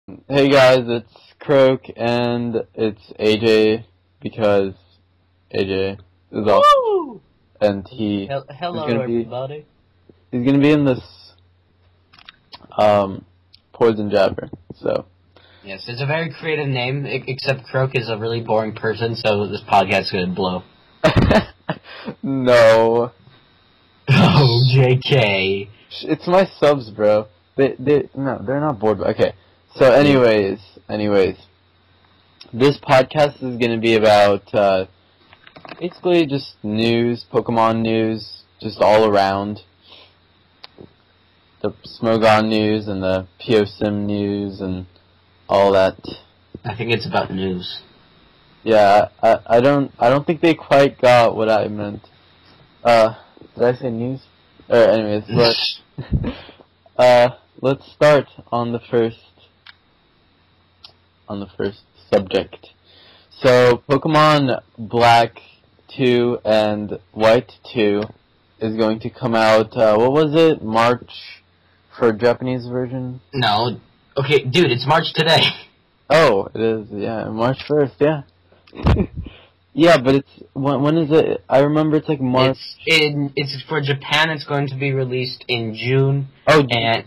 Hey guys, it's Croak and it's AJ because AJ is off Woo! and he is Hello, gonna be everybody. he's gonna be in this poison jabber. So Yes, it's a very creative name, except Croak is a really boring person, so this podcast is going to blow. no, Oh, JK. it's my subs, bro. They're not bored. Okay, so anyways, this podcast is gonna be about basically just news, Pokemon news, just all around. The Smogon news and the POSIM news and all that. I think it's about news. Yeah, I don't think they quite got what I meant. Did I say news? Anyways, let's start on the first subject. So, Pokemon Black 2 and White 2 is going to come out, what was it? March for Japanese version? No. Okay, dude, it's March today. Oh, it is, yeah, March 1st, yeah. Yeah, but it's, when is it? I remember it's like March. It's for Japan, it's going to be released in June. Oh, and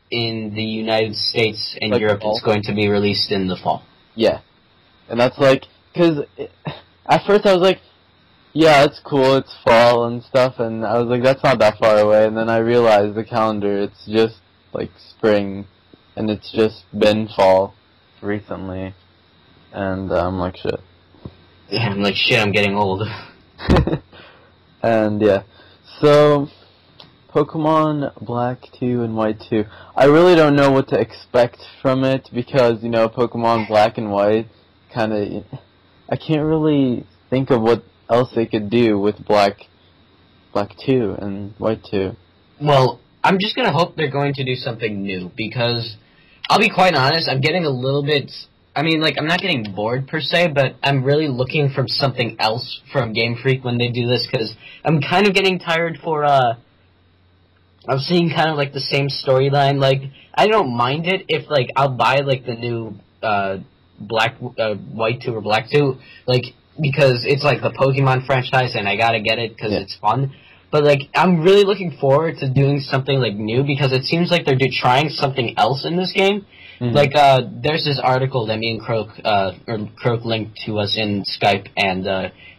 in the United States and like Europe, it's going to be released in the fall. Yeah. And that's like, because at first I was like, yeah, it's cool, it's fall and stuff, and I was like, that's not that far away, and then I realized the calendar, it's just like spring, and it's just been fall recently, and I'm like, shit. Yeah, I'm like, shit, I'm getting old. And yeah, so Pokemon Black 2 and White 2. I really don't know what to expect from it because, you know, Pokemon Black and White kind of... I can't really think of what else they could do with Black 2 and White 2. Well, I'm just going to hope they're going to do something new because, I'll be quite honest, I'm getting a little bit... I mean, like, I'm not getting bored per se, but I'm really looking for something else from Game Freak when they do this because I'm kind of getting tired I'm seeing kind of like the same storyline. Like, I don't mind it if like I'll buy like the new White 2 or Black 2, like because it's like the Pokemon franchise and I gotta get it because it's fun. But like I'm really looking forward to doing something like new because it seems like they're trying something else in this game. Mm-hmm. Like there's this article that me and Croak linked to us in Skype, and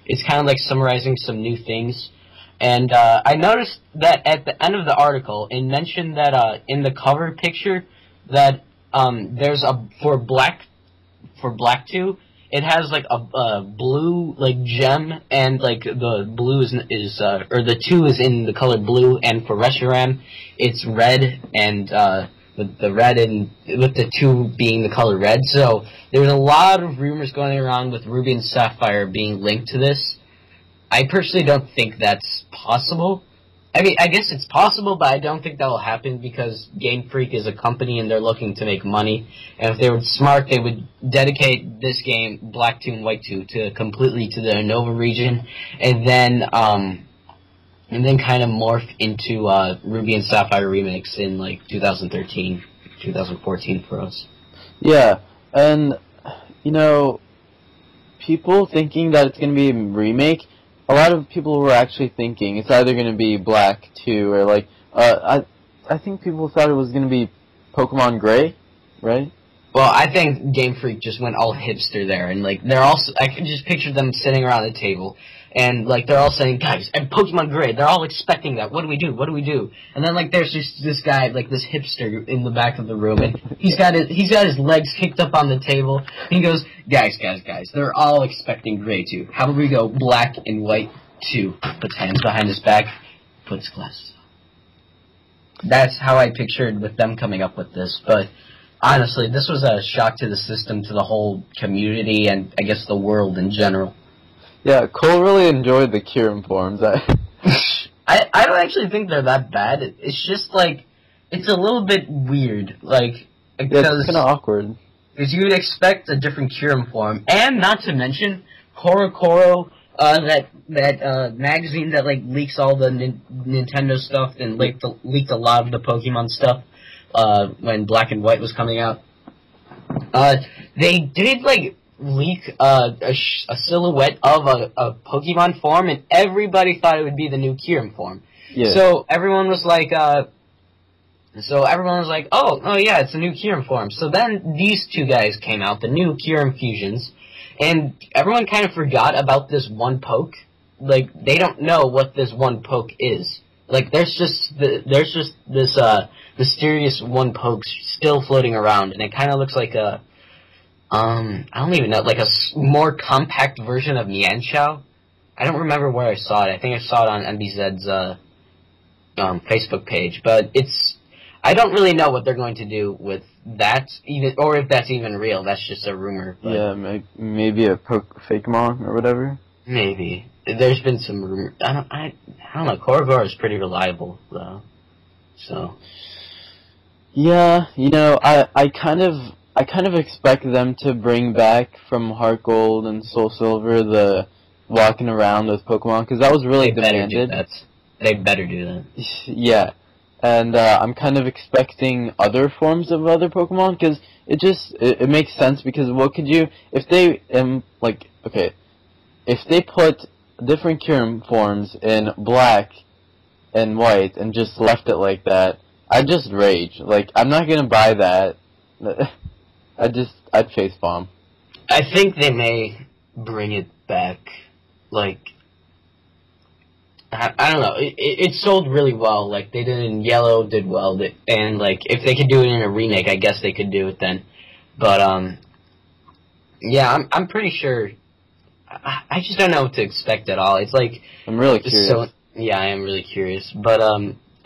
it's kind of like summarizing some new things. And I noticed that at the end of the article, it mentioned that in the cover picture that there's for Black 2, it has like a blue like gem, and like the blue or the 2 is in the color blue, and for Reshiram it's red, and the red and with the 2 being the color red. So there's a lot of rumors going around with Ruby and Sapphire being linked to this. I personally don't think that's possible. I mean, I guess it's possible, but I don't think that will happen because Game Freak is a company and they're looking to make money. And if they were smart, they would dedicate this game, Black 2 and White 2, completely to the Unova region, and then kind of morph into Ruby and Sapphire Remix in like 2013, 2014 for us. Yeah, and you know, people thinking that it's gonna be a remake. A lot of people were actually thinking it's either going to be Black 2 or like I think people thought it was going to be Pokemon Gray, right? Well, I think Game Freak just went all hipster there, and like they're all I can just picture them sitting around the table, and like they're all saying, guys, and Pokemon Gray, they're all expecting that. What do we do? What do we do? And then like there's just this guy, like this hipster in the back of the room, and he's got his legs kicked up on the table. And he goes, guys, they're all expecting Gray 2. How about we go Black and White 2? Puts hands behind his back, puts glasses on. That's how I pictured with them coming up with this, but honestly, this was a shock to the system, to the whole community, and I guess the world in general. Yeah, Cole really enjoyed the Kyurem forms. I don't actually think they're that bad. It's just like, it's a little bit weird. Like, because it's kind of awkward. Because you would expect a different Kyurem form, and not to mention Korokoro, that magazine that like leaks all the Nintendo stuff and leaked a lot of the Pokemon stuff. when Black and White was coming out. They did like leak a silhouette of a Pokemon form, and everybody thought it would be the new Kyurem form. Yeah. So everyone was like, oh yeah, it's a new Kyurem form. So then these two guys came out, the new Kyurem fusions, and everyone kind of forgot about this one poke. Like, they don't know what this one poke is. Like, there's just this mysterious one poke still floating around, and it kind of looks like a I don't even know, like a more compact version of Nianchao. I don't remember where I saw it. I think I saw it on MBZ's Facebook page, but I don't really know what they're going to do with that, even, or if that's even real. That's just a rumor. But yeah, maybe a Fakemon or whatever. Maybe. There's been some rumor. I don't know. Corvor is pretty reliable though. So. Yeah, you know, I kind of expect them to bring back from Heart Gold and Soul Silver the walking around with Pokemon, because that was really demanded. They better do that. Yeah, and I'm kind of expecting other forms of other Pokemon, because it makes sense, because what could you, if they if they put different Kyurem forms in Black and White and just left it like that, I'd just rage. Like, I'm not gonna buy that. I'd facepalm. I think they may bring it back. Like, I don't know. It sold really well. Like, they did it in Yellow, did well. And, like, if they could do it in a remake, I guess they could do it then. But, yeah, I'm pretty sure. I just don't know what to expect at all. It's like, I'm really curious. Yeah, I am really curious. But,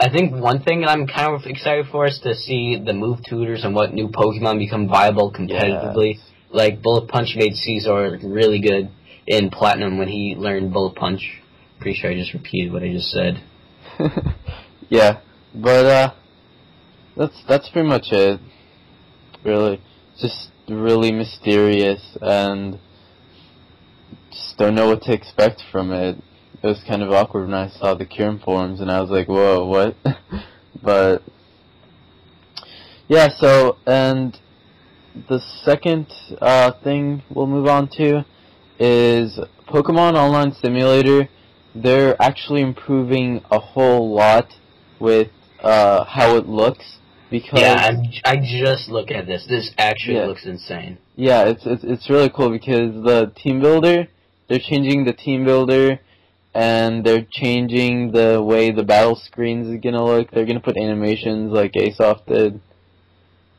I think one thing that I'm kind of excited for is to see the move tutors and what new Pokemon become viable competitively. Yes. Like, Bullet Punch made Caesar really good in Platinum when he learned Bullet Punch. Pretty sure I just repeated what I just said. Yeah, but that's pretty much it. Really, just really mysterious, and just don't know what to expect from it. It was kind of awkward when I saw the Kyurem forms, and I was like, whoa, what? But, yeah, so, and the second thing we'll move on to is Pokemon Online Simulator. They're actually improving a whole lot with how it looks, because... Yeah, I just look at this. This actually looks insane. Yeah, it's really cool, because the team builder, they're changing the team builder, and they're changing the way the battle screens is gonna look. They're gonna put animations like Asoft did,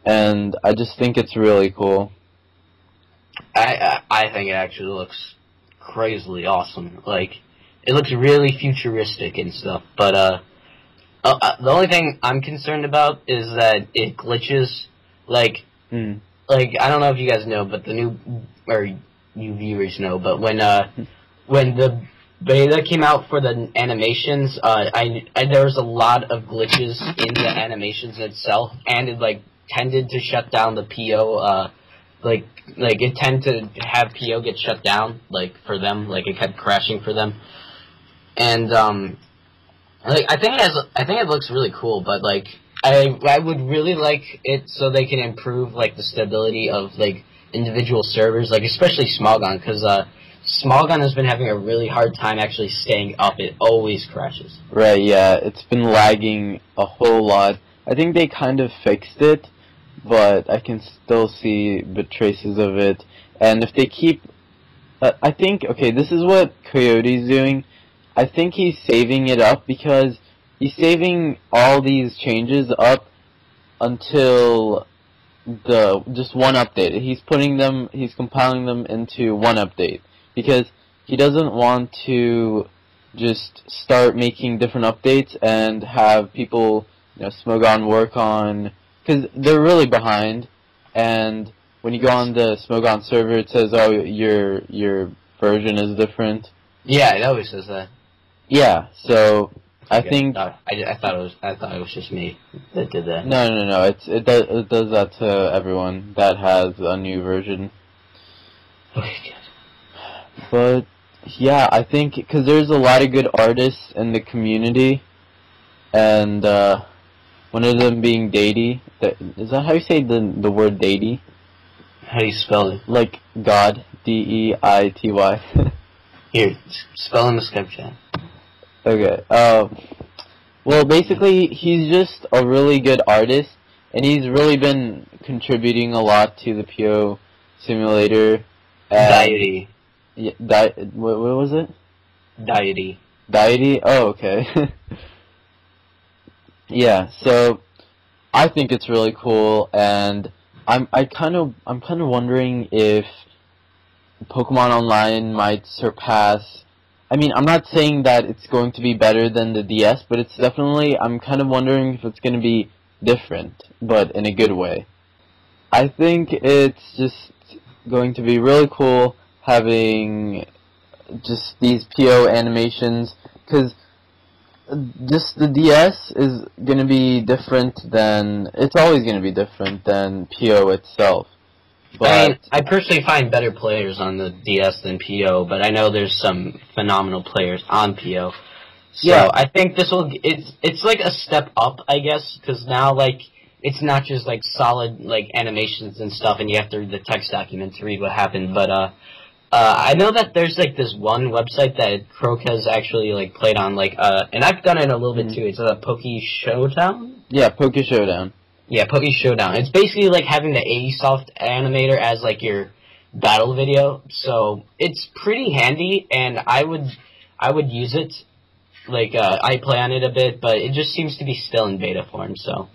and I just think it's really cool. I think it actually looks crazily awesome. Like, it looks really futuristic and stuff. But the only thing I'm concerned about is that it glitches. Like I don't know if you guys know, but you viewers know, but when the beta came out for the animations, there was a lot of glitches in the animations itself, and it like tended to shut down the PO. Like it tended to have PO get shut down, like for them, like it kept crashing for them, and like I think it looks really cool, but like I would really like it so they can improve like the stability of like individual servers, like especially Smogon, because Smogon has been having a really hard time actually staying up. It always crashes. Right, yeah. It's been lagging a whole lot. I think they kind of fixed it, but I can still see the traces of it. And if they keep... I think, okay, this is what Coyote's doing. I think he's saving it up, because he's saving all these changes up until just one update. He's compiling them into one update, because he doesn't want to just start making different updates and have people, Smogon work on, because they're really behind, and when you go on the Smogon server, it says, oh, your version is different. Yeah, it always says that. Yeah, so I think I thought it was just me that did that. No. It does that to everyone that has a new version. Okay, good. But yeah, I think because there's a lot of good artists in the community, and One of them being deity. Is that how you say the word deity? How do you spell it? Like God, D-E-I-T-Y. Here, spell in the Skype chat. Okay. Well, basically, he's just a really good artist, and he's really been contributing a lot to the PO simulator. Deity. Yeah, what was it? Deity. Deity? Oh, okay. Yeah, so I think it's really cool, and I'm kind of wondering if Pokemon Online might surpass. I mean, I'm not saying that it's going to be better than the DS, but it's definitely. I'm kind of wondering if it's going to be different, but in a good way. I think it's just going to be really cool having just these PO animations, because just the DS is going to be different than, it's always going to be different than PO itself. But I mean, I personally find better players on the DS than PO, but I know there's some phenomenal players on PO. So yeah, I think it's like a step up, I guess, because now, like, it's not just, like, solid, like, animations and stuff, and you have to read the text document to read what happened, but, I know that there's, like, this one website that Croak has actually, like, played on, like, and I've done it a little bit, too. It's a Poke Showdown? Yeah, Poke Showdown. Yeah, Poke Showdown. It's basically like having the AESoft animator as, like, your battle video, so it's pretty handy, and I would use it. Like, I play on it a bit, but it just seems to be still in beta form, so.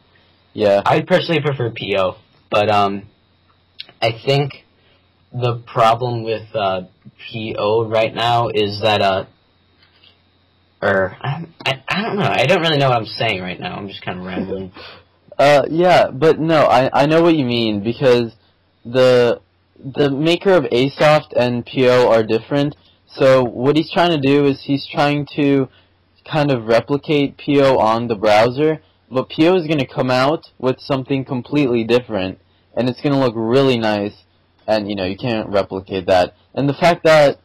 Yeah. I personally prefer PO, but, I think the problem with, PO right now is that, I don't know. I don't really know what I'm saying right now. I'm just kind of rambling. Yeah, but no, I know what you mean, because the maker of ASoft and PO are different, so what he's trying to do is he's trying to kind of replicate PO on the browser, but PO is going to come out with something completely different, and it's going to look really nice, and, you know, you can't replicate that. And the fact that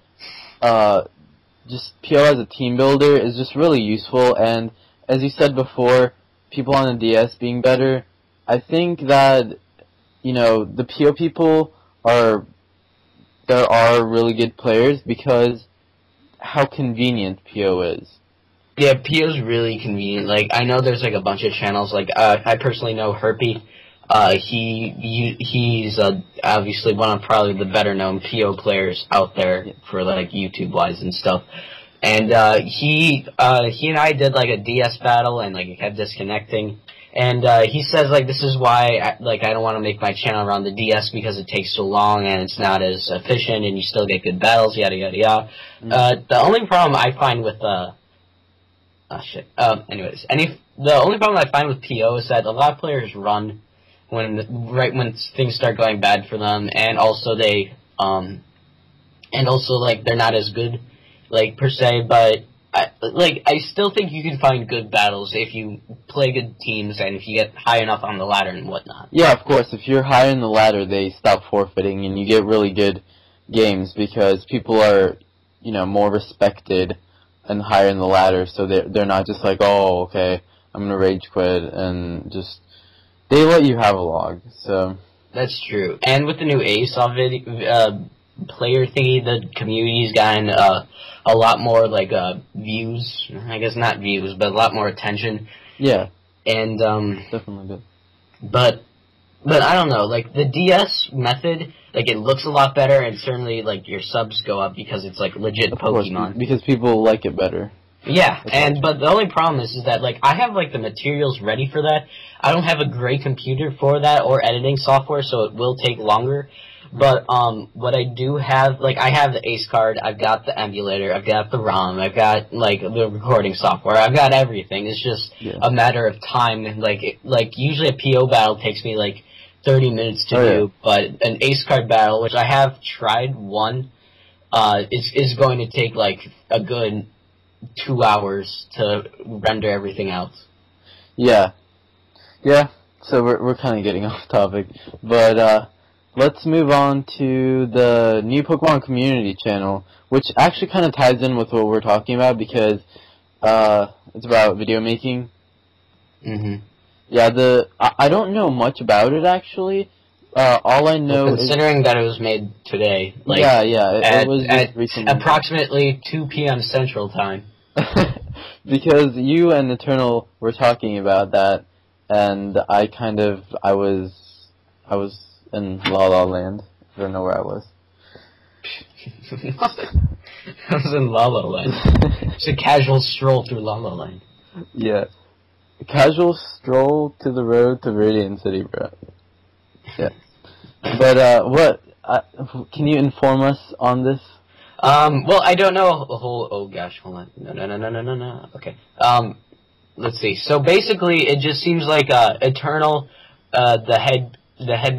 just PO as a team builder is just really useful, and as you said before, people on the DS being better, I think that, you know, the PO people there are really good players because how convenient PO is. Yeah, PO's really convenient. Like, I know there's, like, a bunch of channels. Like, I personally know Herpy. He's obviously one of probably the better known PO players out there for, like, YouTube-wise and stuff. And, he and I did, like, a DS battle, and, like, it kept disconnecting. And, he says, like, this is why, I don't want to make my channel around the DS because it takes so long and it's not as efficient and you still get good battles, yada, yada, yada. The only problem I find with, the only problem I find with PO is that a lot of players run right when things start going bad for them, and also they're not as good, like, per se, but I still think you can find good battles if you play good teams and if you get high enough on the ladder and whatnot. Yeah, of course, if you're high in the ladder, they stop forfeiting and you get really good games because people are, you know, more respected and higher in the ladder, so they're not just like, oh, okay, I'm gonna rage quit, and just, they let you have a log, so. That's true. And with the new ASoft player thingy, the community's gotten a lot more, like, views. I guess not views, but a lot more attention. Yeah. And, definitely good. But I don't know, like, the DS method, like, it looks a lot better, and certainly, like, your subs go up because it's, like, legit of Pokemon. Course, because people like it better. Yeah, but the only problem is that, like, I have, like, the materials ready for that. I don't have a great computer for that or editing software, so it will take longer. But, what I do have, like, I have the ACE card, I've got the emulator, I've got the ROM, I've got, like, the recording software, I've got everything. It's just a matter of time, and, like, usually a PO battle takes me, like, 30 minutes to do, but an ACE card battle, which I have tried one, is going to take, like, a good 2 hours to render everything out. Yeah, so we're kind of getting off topic, but, let's move on to the new Pokemon community channel, which actually kind of ties in with what we're talking about because, it's about video making. Mm-hmm. Yeah, I don't know much about it actually. All I know considering that it was made today, like it was just recently. Approximately 2 p.m. Central Time. Because you and Eternal were talking about that, and I was in La La Land. I don't know where I was. I was in La La Land. It's a casual stroll through La La Land. Yeah. A casual stroll to the road to Viridian City, bro. Yeah. But, can you inform us on this? Well, I don't know a whole, oh gosh, hold on. No. Okay. Let's see. So basically, it just seems like, Eternal, the head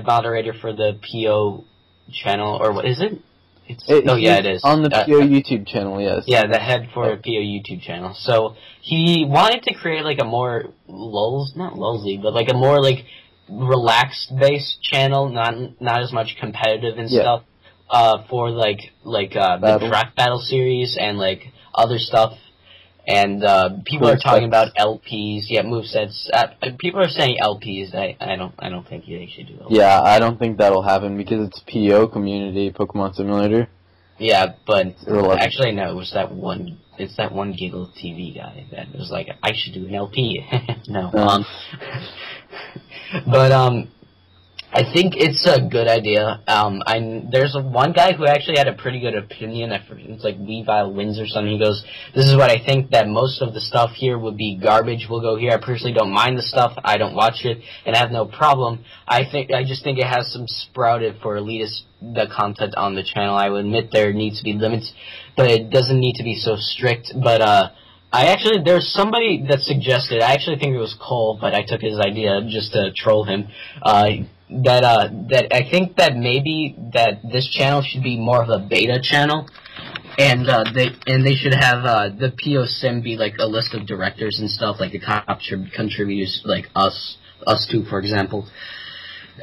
moderator for the PO channel, or what is it? It is. On the PO YouTube channel, yes. Yeah, the head for a PO YouTube channel. So, he wanted to create, like, a more not lulzy, but, like, a more, like, relaxed-based channel, not as much competitive and stuff, for, the draft battle series and, like, other stuff. And people are talking about LPs, movesets. People are saying LPs. I don't think they should do LPs. Yeah, I don't think that'll happen because it's PO community Pokemon Simulator. Yeah, but actually no, it's that one Giggle TV guy that was like, I should do an LP. No, but I think it's a good idea. There's one guy who actually had a pretty good opinion. It's like Weavile Wins or something. He goes, "This is what I think, that most of the stuff here would be garbage. We'll go here. I personally don't mind the stuff. I don't watch it and I have no problem. I just think it has some sprouted for the content on the channel. I would admit there needs to be limits, but it doesn't need to be so strict. But there's somebody that suggested, I actually think it was Cole, but I took his idea just to troll him, that I think that maybe that this channel should be more of a beta channel, and they should have the PO Sim be like a list of directors and stuff, like the top contributors, like us two, for example.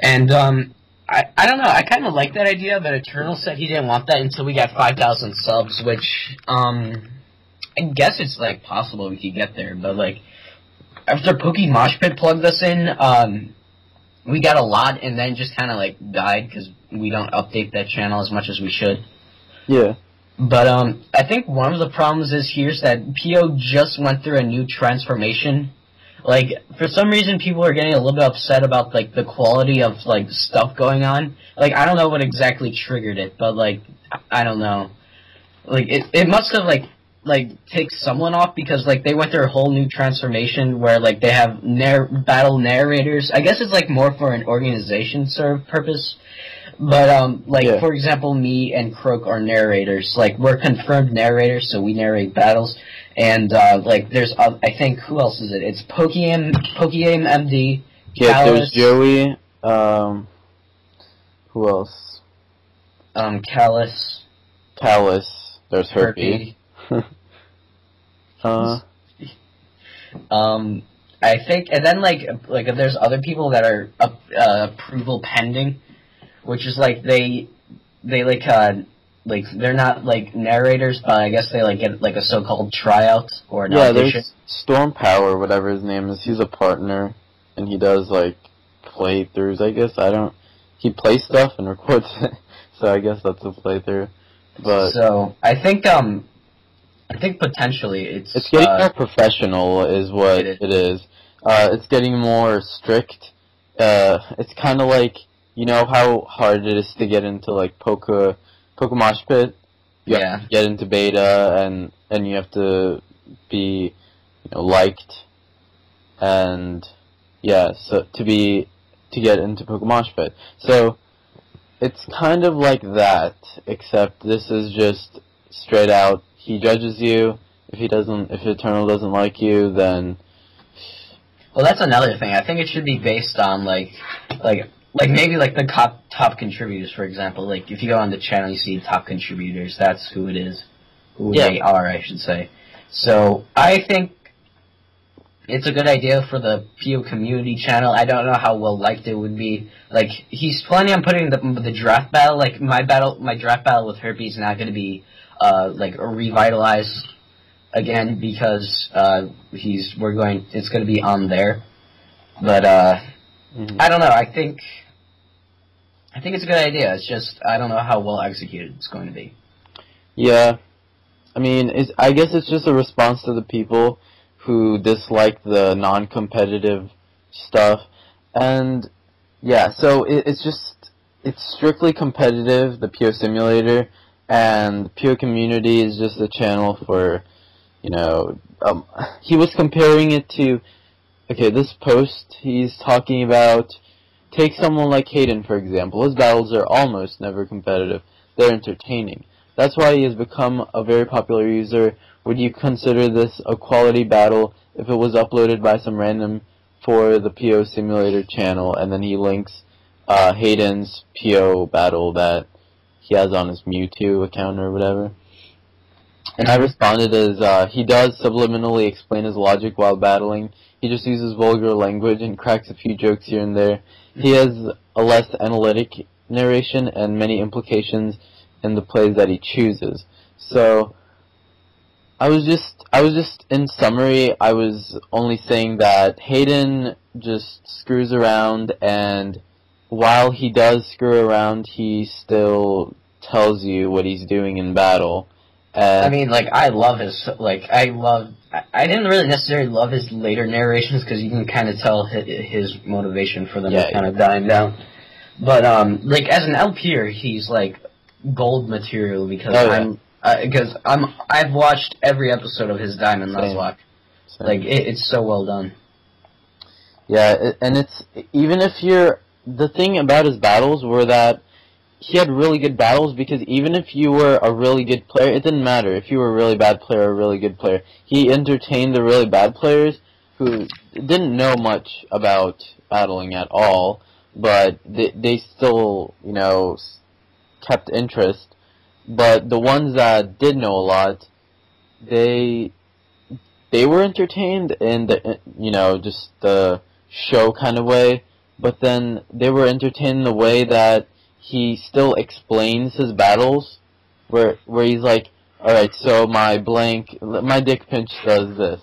And I don't know, I kind of like that idea, but Eternal said he didn't want that until we got 5,000 subs, which I guess it's like possible we could get there, but like after Pokey Mosh Pit plugged us in, we got a lot and then just kind of like died because we don't update that channel as much as we should. Yeah. But I think one of the problems is that PO just went through a new transformation. Like, for some reason people are getting a little bit upset about like the quality of like stuff going on. Like, I don't know what exactly triggered it, but like I don't know. Like it must have like take someone off, because like they went through a whole new transformation where like they have battle narrators. I guess it's like more for an organization sort of purpose. But for example, me and Croak are narrators. Like, we're confirmed narrators, so we narrate battles. And like there's I think, who else is it? It's Pokeyam MD. Yeah, Callus, there's Joey. Who else? Callus. There's Herpy. I think, and then like there's other people that are approval pending, which is like they they're not like narrators, but I guess they like get like a so-called tryout or an audition. There's Storm Power, whatever his name is. He's a partner, and he does like playthroughs. I guess he plays stuff and records it, so I guess that's a playthrough. But so I think potentially it's getting more professional is what it is. It's getting more strict. It's kind of like, you know how hard it is to get into like Pokemosh Pit? You have to get into beta, and you have to be, liked, and so to get into Pokemosh Pit. So it's kind of like that, except this is just straight out. He judges you. If Eternal doesn't like you, then. Well, that's another thing. I think it should be based on like maybe like the top contributors, for example. Like, if you go on the channel, you see top contributors. That's who it is. Who they are, I should say. So I think it's a good idea for the PO community channel. I don't know how well liked it would be. Like, he's planning on putting the draft battle. Like, my draft battle with Herpy is not going to be revitalized again, because it's going to be on there. But Mhm. I don't know. I think it's a good idea. It's just I don't know how well executed it's going to be. Yeah, I mean, I guess it's just a response to the people who dislike the non-competitive stuff, and yeah, so it's strictly competitive, the PO Simulator, and PO Community is just a channel for, he was comparing it to, okay, this post, he's talking about, take someone like Hayden, for example. His battles are almost never competitive. They're entertaining. That's why he has become a very popular user. Would you consider this a quality battle if it was uploaded by some random for the PO Simulator channel, and then he links Hayden's PO battle that he has on his Mewtwo account or whatever? And I responded as, he does subliminally explain his logic while battling. He just uses vulgar language and cracks a few jokes here and there. He has a less analytic narration and many implications in the plays that he chooses. So, I was just, in summary, I was only saying that Hayden just screws around, and while he does screw around, he still tells you what he's doing in battle. I mean, like, I love his, like, I didn't really necessarily love his later narrations, because you can kind of tell his motivation for them kind of dying down. But, like, as an LPer, he's, like, gold material, because I've watched every episode of his Diamond Nuzlocke. Like, it's so well done. Yeah, and it's, even if the thing about his battles were that he had really good battles, because even if you were a really good player, it didn't matter if you were a really bad player or a really good player. He entertained the really bad players who didn't know much about battling at all, but they still, kept interest. But the ones that did know a lot, they were entertained in the, just the show kind of way, but then they were entertained in the way that he still explains his battles, where he's like, alright, so my dick pinch does this.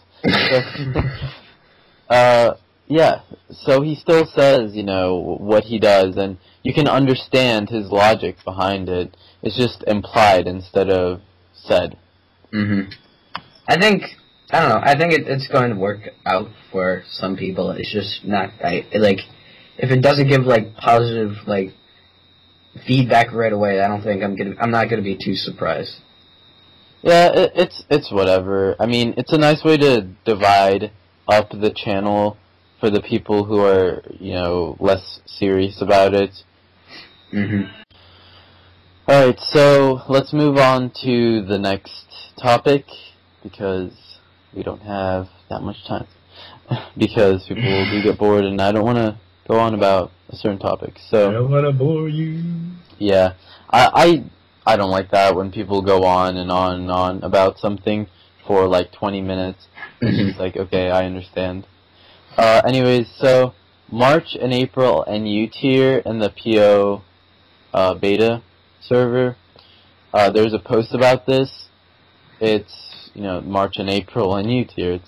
Yeah, so he still says, what he does, and you can understand his logic behind it. It's just implied instead of said. I don't know, I think it's going to work out for some people. It's just not, like, if it doesn't give, like, positive, like, feedback right away, I'm not gonna be too surprised. Yeah, it's whatever. I mean, it's a nice way to divide up the channel for the people who are, less serious about it. Alright, so let's move on to the next topic, because we don't have that much time. Because people do get bored, and I don't want to go on about a certain topic. So I don't want to bore you. Yeah, I don't like that when people go on and on and on about something for like 20 minutes. It's like, okay, I understand. Anyways, so March and April NU tier in the PO beta server. There's a post about this. It's, March and April NU tier.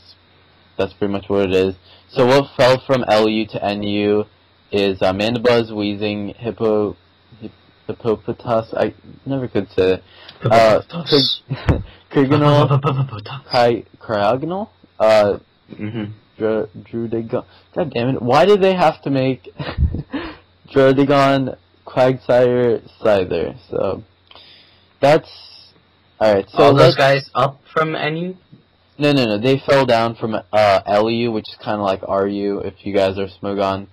That's pretty much what it is. So what fell from LU to NU is Mandibuzz, Weezing, Hippopotas, I never could say it. Cryogonal, Drudigon. God damn it! Why did they have to make Drudigon, Quagsire, Scyther? So that's alright. So all those guys up from NU? No. They fell down from LU, which is kind of like RU. If you guys are Smogon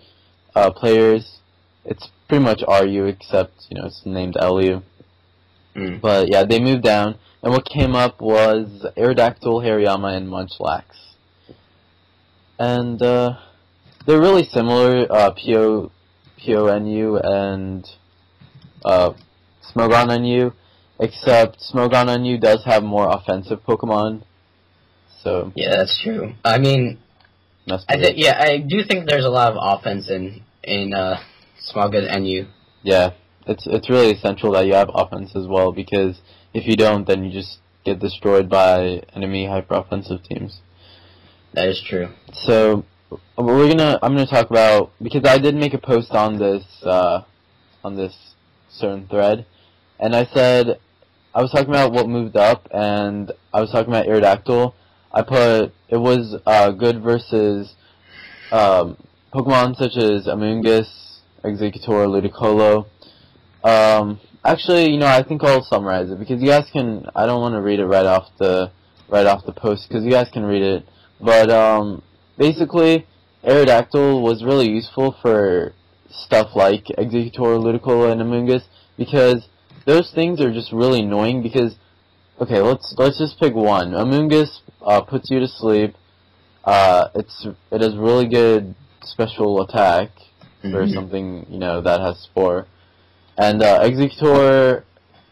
players, it's pretty much RU, except it's named LU. But yeah, they moved down, and what came up was Aerodactyl, Hariyama, and Munchlax. And they're really similar, PONU and Smogon NU, except Smogon NU does have more offensive Pokemon. So yeah, that's true. I mean, I do think there's a lot of offense in Smogon NU. Yeah, it's really essential that you have offense as well, because if you don't, then you just get destroyed by enemy hyper-offensive teams. That is true. So I'm gonna talk about, because I did make a post on this certain thread, and I said I was talking about what moved up, and I was talking about Aerodactyl. I put it was good versus Pokemon such as Amoonguss, Exeggutor, Ludicolo. Actually, I think I'll summarize it because you guys can. I don't want to read it right off the post because you guys can read it. But basically, Aerodactyl was really useful for stuff like Exeggutor, Ludicolo, and Amoonguss because those things are just really annoying. Because okay, let's just pick one. Amoonguss puts you to sleep. It has really good special attack for something that has Spore. And Exeggutor,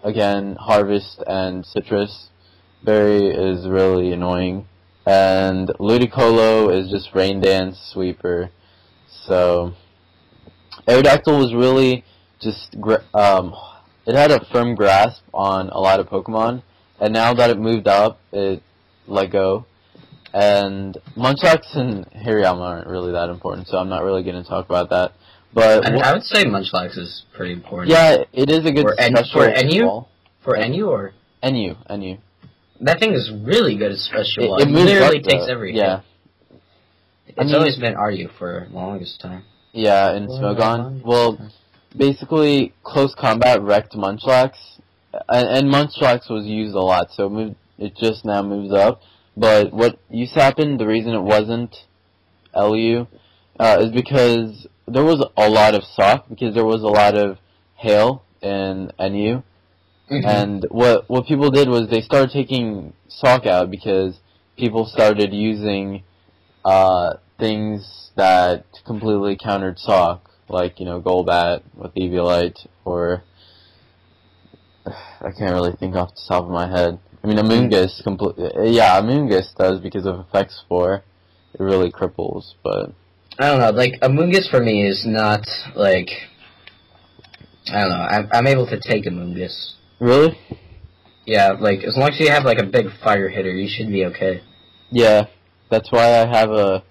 again, Harvest and Citrus Berry is really annoying. And Ludicolo is just Rain Dance, Sweeper. So, Aerodactyl was really just, it had a firm grasp on a lot of Pokemon. And now that it moved up, it let go. And Munchlax and Hariyama aren't really that important, so I'm not really going to talk about that. But I would say Munchlax is pretty important. Yeah, it is a good special for NU? wall. For NU or? NU. That thing is really good at special wall. It moves literally up, takes every yeah. hit. It's always been RU for the longest time. Yeah, in Smogon. Well, basically, close combat wrecked Munchlax, and Munchlax was used a lot, so it just now moves up. But what used to happen, the reason it wasn't LU, is because there was a lot of sock, because there was a lot of hail in NU. And what people did was they started taking sock out because people started using things that completely countered sock, like, Golbat with Eviolite, or I can't really think off the top of my head. I mean, Amoonguss Amoonguss does because of Effect Spore. It really cripples, but I don't know, like, Amoonguss for me is not, like, I don't know, I'm able to take Amoonguss. Really? Yeah, like, as long as you have, like, a big fire hitter, you should be okay. Yeah, that's why I have a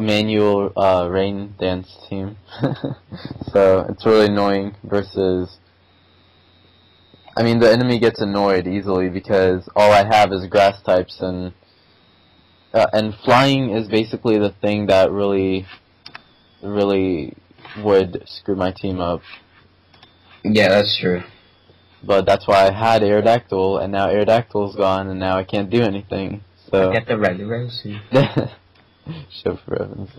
manual Rain Dance team. So, it's really annoying versus, I mean, the enemy gets annoyed easily because all I have is grass types, and flying is basically the thing that really would screw my team up. Yeah, that's true. But that's why I had Aerodactyl, and now Aerodactyl's gone, and now I can't do anything. So get the red rose. Show for reference.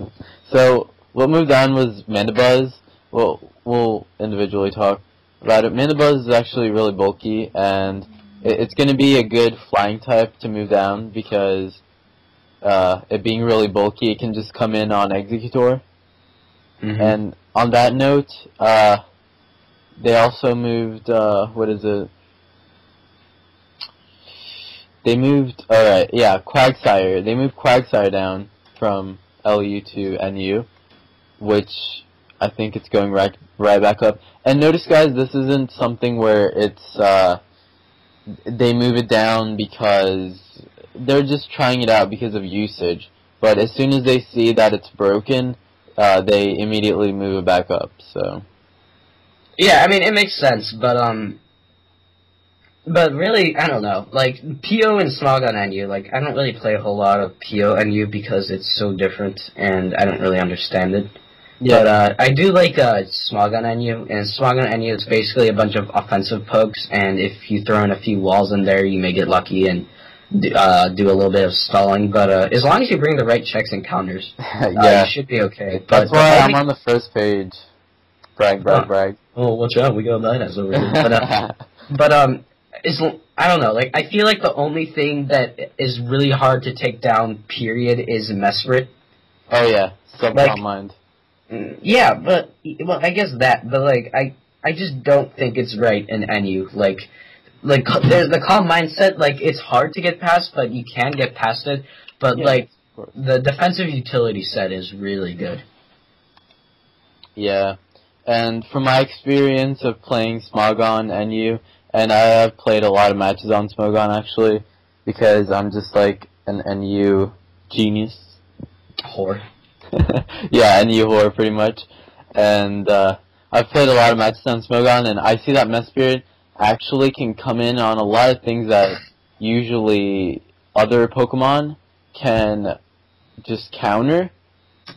So what moved on was Mandibuzz. Well, we'll individually talk about it. Mandibuzz is actually really bulky, and it's going to be a good flying type to move down because it being really bulky, it can just come in on Exeggutor. And on that note, they also moved, They moved, Quagsire. They moved Quagsire down from LU to NU, which I think it's going right back up. And notice, guys, this isn't something where it's, they move it down because they're just trying it out because of usage. But as soon as they see that it's broken, they immediately move it back up, so. Yeah, I mean, it makes sense, but really, I don't know. Like, PO and Smogon NU, like, I don't really play a whole lot of PO NU because it's so different, and I don't really understand it. Yeah. But, I do like, Smogon NU, and Smogon NU is basically a bunch of offensive pokes, and if you throw in a few walls in there, you may get lucky and do a little bit of stalling, but, as long as you bring the right checks and counters, you should be okay. That's why I'm on the first page. Brag. Oh, watch out, we got Nighthawks over here. But, I don't know, like, I feel like the only thing that is really hard to take down, period, is Mesprit. Oh yeah, Subcom Mind. Yeah, well, I guess that, but, like, I just don't think it's right in NU, like, there's the calm mindset, like, it's hard to get past, but you can get past it, but, like, the defensive utility set is really good. Yeah. And from my experience of playing Smogon NU, and I have played a lot of matches on Smogon actually, because I'm just like an NU genius. Whore. Yeah, and Uhor pretty much. And I've played a lot of matches on Smogon, and I see that Mesprit actually can come in on a lot of things that usually other Pokemon can just counter,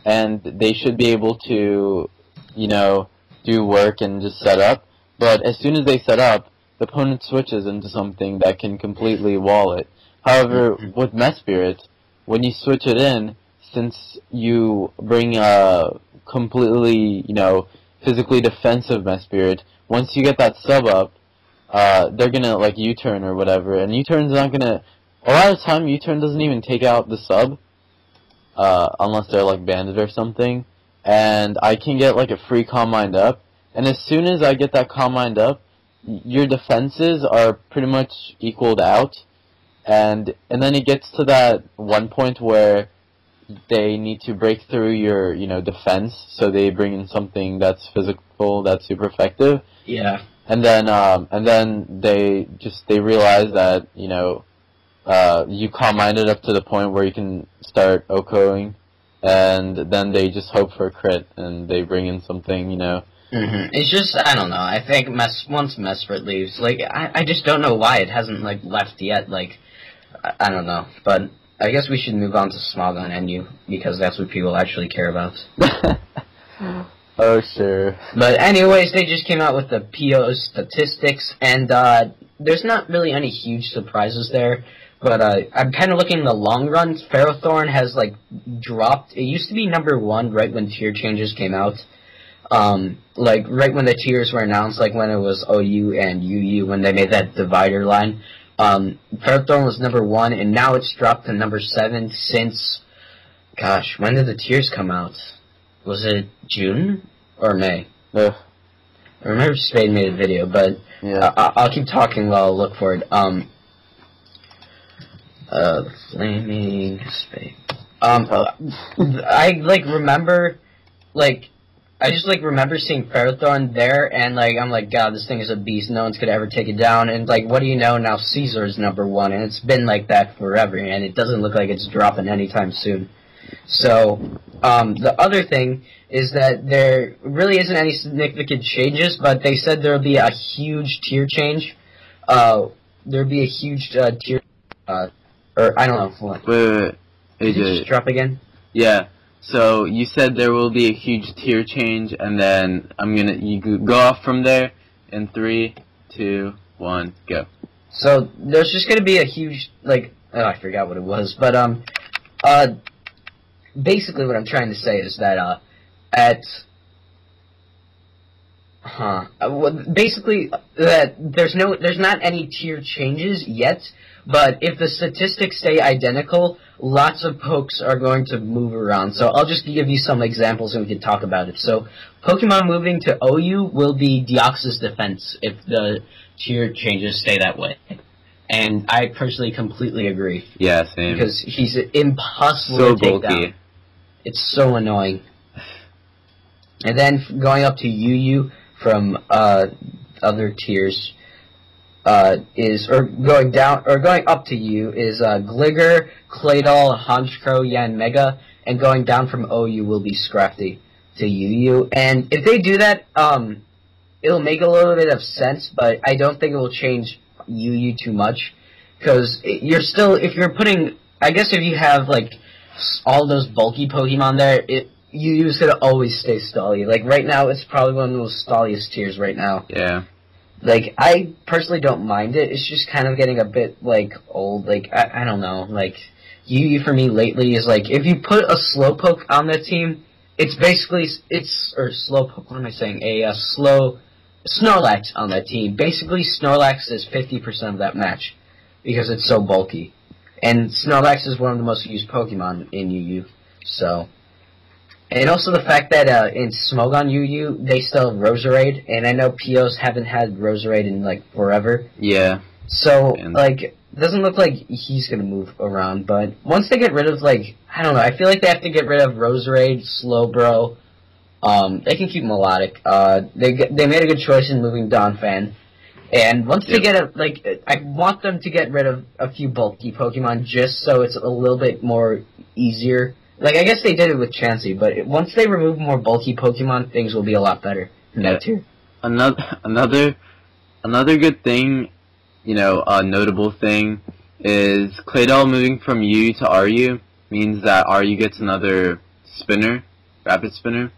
and they should be able to, you know, do work and just set up. But as soon as they set up, the opponent switches into something that can completely wall it. However, with Mesprit, when you switch it in, since you bring a completely, you know, physically defensive Mesprit, once you get that sub up, they're gonna, like, U-turn or whatever, and U-turn's not gonna... A lot of the time, U-turn doesn't even take out the sub, unless they're, like, banded or something, and I can get, like, a free Calm Mind up, and as soon as I get that Calm Mind up, your defenses are pretty much equaled out, and then it gets to that one point where they need to break through your, you know, defense, so they bring in something that's physical, that's super effective. Yeah. And then they realize that, you know, you Calm Minded up to the point where you can start OHKOing, and then they just hope for a crit, and they bring in something, you know. It's just, I don't know, I think once Mesprit leaves, like, I just don't know why it hasn't, like, left yet, like, I don't know, but I guess we should move on to Smogon NU, because that's what people actually care about. Oh, sure. But anyways, they just came out with the PO statistics, and there's not really any huge surprises there, but I'm kind of looking in the long run. Ferrothorn has, like, dropped. It used to be #1 right when tier changes came out. Like, right when the tiers were announced, like when it was OU and UU, when they made that divider line. Ferrothorn was #1, and now it's dropped to #7 since, gosh, when did the tiers come out? Was it June or May? I remember Spade made a video, but yeah. I'll keep talking while I look for it. Flaming Spade. I, like, remember, like, I just, like, remember seeing Ferrothorn there, and, like, I'm like, God, this thing is a beast. No one's gonna ever take it down. And, like, what do you know? Now Caesar is #1, and it's been like that forever, and it doesn't look like it's dropping anytime soon. So, the other thing is that there really isn't any significant changes, but they said there'll be a huge tier change. There'll be a huge tier, or I don't know, what? Wait. Did it just drop again? Yeah. So you said there will be a huge tier change, and then you go off from there in 3, 2, 1, go. So there's just gonna be a huge, like, oh, I forgot what it was, but basically what I'm trying to say is that basically that there's not any tier changes yet, but if the statistics stay identical, lots of pokes are going to move around. So I'll just give you some examples and we can talk about it. So Pokemon moving to OU will be Deoxys defense if the tier changes stay that way. And I personally completely agree. Yeah, same. Because he's impossible to take down. It's so annoying. And then going up to UU from other tiers going up to U is Gligger, Claydol, Honchkrow, Yanmega, and going down from OU will be Scrafty to UU. And if they do that, it'll make a little bit of sense, but I don't think it will change UU too much, because you're still, if you're putting, I guess if you have, like, all those bulky Pokemon there, UU's gonna always stay stally. Like, right now, it's probably one of the most stalliest tiers right now. Yeah. Like, I personally don't mind it. It's just kind of getting a bit, like, old. Like, I don't know. Like, UU for me lately is, like, if you put a Slowpoke on that team, it's basically, or Slowpoke, what am I saying? A Snorlax on that team. Basically, Snorlax is 50% of that match, because it's so bulky. And Snorlax is one of the most used Pokemon in UU, so... And also the fact that in Smogon UU, they still have Roserade, and I know POs haven't had Roserade in, like, forever. Yeah. So, like, it doesn't look like he's going to move around, but once they get rid of, like, I don't know, I feel like they have to get rid of Roserade, Slowbro. They can keep Melodic. They made a good choice in moving Donphan. And once they get I want them to get rid of a few bulky Pokemon just so it's a little bit more easier Like, I guess they did it with Chansey, but once they remove more bulky Pokemon, things will be a lot better in that tier. Another good thing, a notable thing, is Claydol moving from U to RU means that RU gets another spinner, rapid spinner.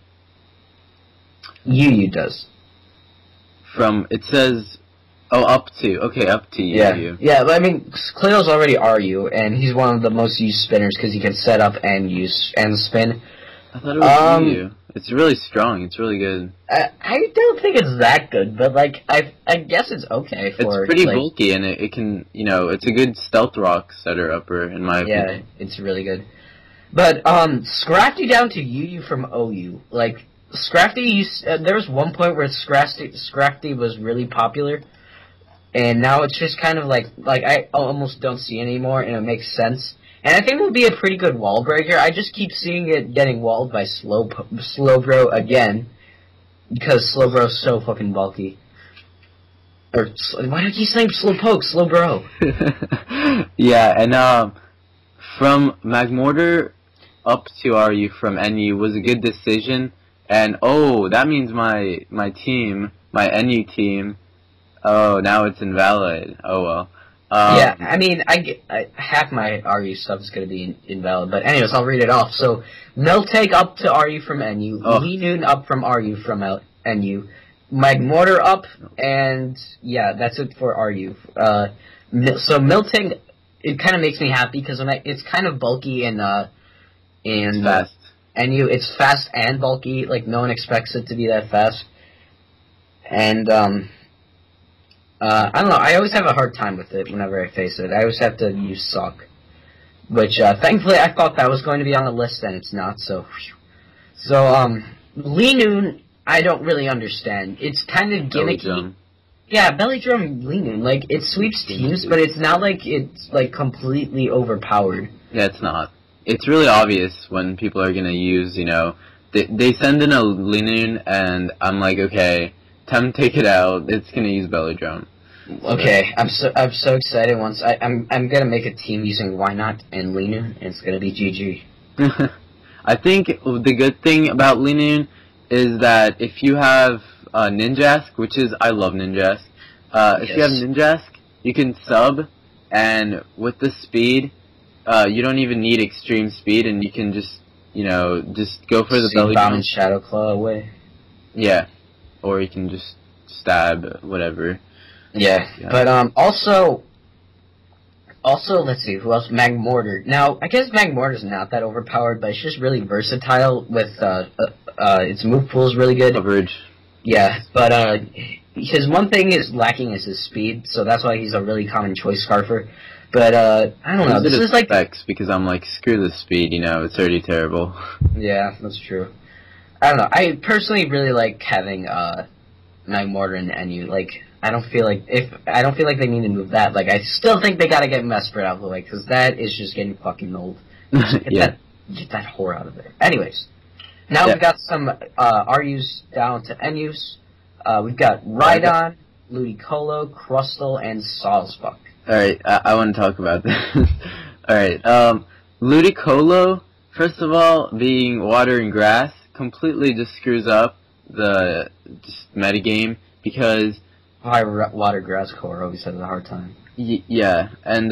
UU does. It says, up to UU. Yeah, but I mean, Claydol's already RU, and he's one of the most used spinners because he can set up and use and spin. I thought it was UU. It's really strong. It's really good. I don't think it's that good, but like I guess it's okay for. It's pretty bulky, and it can it's a good stealth rock setter upper in my opinion. Yeah, it's really good. But Scrafty down to UU from OU. Like Scrafty, there was one point where Scrafty was really popular, and now it's just kind of like I almost don't see it anymore, and it makes sense. And I think it would be a pretty good wall breaker. I just keep seeing it getting walled by Slowbro again, because Slowbro's so fucking bulky. Or, why do I keep saying Slowpoke? Slowbro. Yeah, and from Magmortar up to RU from NU was a good decision. And, that means my NU team, now it's invalid. Oh, well. Yeah, I mean, half my RU stuff is going to be invalid, but anyways, I'll read it off. So, Miltank up to RU from NU, Linoon up from RU from NU, Magmortar up, and yeah, that's it for RU. So Miltank, it kind of makes me happy because it's kind of bulky and fast. NU, it's fast and bulky. Like no one expects it to be that fast, and I don't know, I always have a hard time with it whenever I face it. I always have to use Suck. Which, thankfully, I thought that was going to be on the list, and it's not, so... Whew. So, Linoon, I don't really understand. It's kind of gimmicky. Belly Yeah, Belly Drum Linoon. Like, it sweeps teams, but it's not like it's, like, completely overpowered. Yeah, it's not. It's really obvious when people are going to use, they send in a Linoon, and I'm like, okay, time to take it out. It's going to use Belly Drum. Okay, I'm so excited. Once I'm gonna make a team using Why Not and Linoon, and it's gonna be GG. I think the good thing about Linoon is that if you have Ninjask, I love Ninjask. If you have Ninjask, you can sub, and with the speed, you don't even need extreme speed, and you can just go for the Belly Drum and Shadow Claw away. Yeah, or you can just stab whatever. Yeah, but also, let's see, who else? Magmortar. Now, I guess Magmortar's not that overpowered, but it's just really versatile with, its move pool is really good. Coverage. Yeah, but, his one thing is lacking is his speed, so that's why he's a really common choice Scarfer. But, I don't know, this is like... because I'm like, screw the speed, it's already terrible. Yeah, that's true. I don't know, I personally really like having, Magmortar and NU, like... I don't feel like they need to move that. Like, I still think they gotta get Mesprit out of the way, because that is just getting fucking old. Get that whore out of there. Anyways, now we've got some RUs down to NUs. We've got Rhydon, Ludicolo, Crustle, and Sawsbuck. Alright, I want to talk about this. Alright, Ludicolo, first of all, being water and grass, completely just screws up the metagame, because... Water grass core always has a hard time. Yeah, and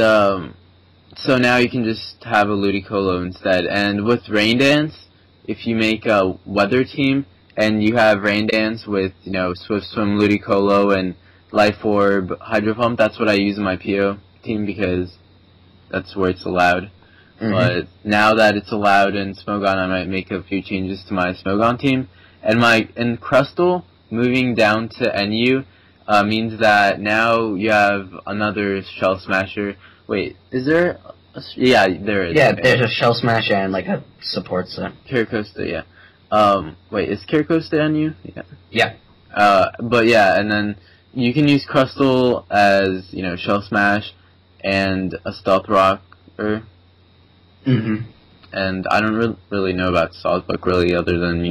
so now you can just have a Ludicolo instead. And with Rain Dance, if you make a weather team and you have Rain Dance with Swift Swim, Ludicolo, and Life Orb, Hydro Pump, that's what I use in my PO team because that's where it's allowed. Mm-hmm. But now that it's allowed in Smogon, I might make a few changes to my Smogon team. And Crustle moving down to NU. Means that now you have another Shell Smasher. Wait, is there? Yeah, there is. Yeah, there's a Shell Smasher and like a support set. Kirakosta, yeah. Wait, is Kirakosta on you? Yeah. Yeah. But yeah, and then you can use Crustle as Shell Smash and a Stealth Rocker. Mm-hmm. And I don't really know about Sawsbuck really, other than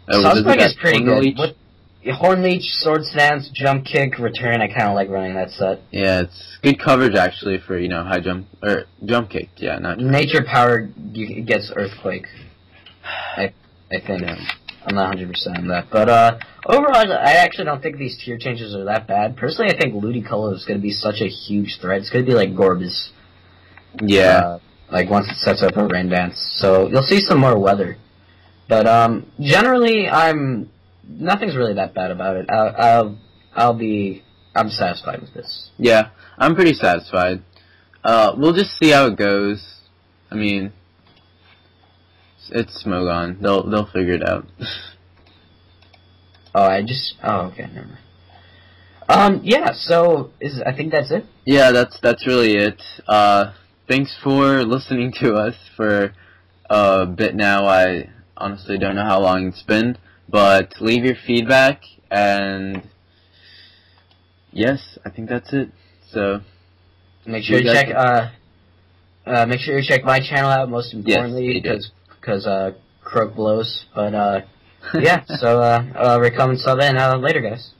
Sawsbuck is pretty good. Horn Leech, Sword Stance, Jump Kick, Return. I kind of like running that set. Yeah, it's good coverage actually for high jump or jump kick. Yeah, not Nature Power gets Earthquake. I think. Yeah. I'm not 100% on that, but overall, I actually don't think these tier changes are that bad. Personally, I think Ludicolo is going to be such a huge threat. It's going to be like Gorbis. Yeah. Like once it sets up a Rain Dance, so you'll see some more weather. But generally, nothing's really that bad about it. I'm satisfied with this. Yeah, I'm pretty satisfied. We'll just see how it goes. I mean, it's Smogon. They'll figure it out. Okay, never mind. Yeah, so I think that's it. Yeah, that's really it. Thanks for listening to us for a bit now. I honestly don't know how long it's been, but leave your feedback, and yes, I think that's it. So make sure you check my channel out. Most importantly, yes, because Croak blows. But yeah, so recommend sub in later, guys.